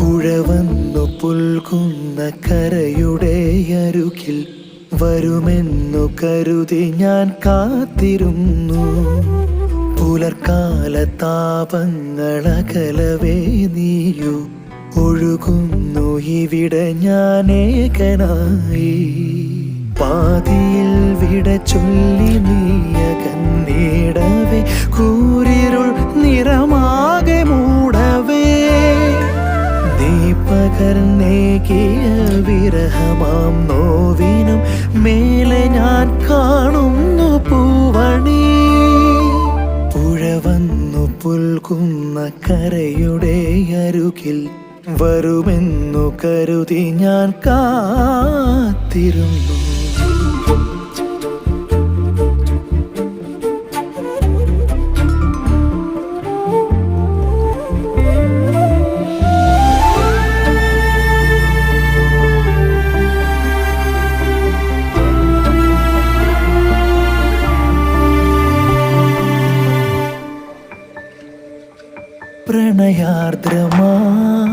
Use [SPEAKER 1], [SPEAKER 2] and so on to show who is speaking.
[SPEAKER 1] ഉഴവന്നു പുൽകുന്ന കരയുടെ അരുകിൽ വരുമെന്നു കരുതി ഞാൻ കാത്തിരുന്നു. പുലർക്കാല താപങ്ങളകലവേ നീയു ഒഴുകുന്നു ഇവിടെ ഞാൻ ഏകനായി. പാതിയിൽ വിട ചൊല്ലി നീയകന്നിടവേ കൂരിരുൾ നിറമാകെ മൂടവേ. നീ പകർന്നേകിയ വിരഹമാം നോവിനും മേലെ ഞാൻ കാണുന്നു പൂവണി. ഉഴവന്നു പുൽകുന്ന കരയുടെ അരുകിൽ വരുമെന്നു കരുതി ഞാൻ കാത്തിരുന്നു. പ്രണയാർദ്രമാം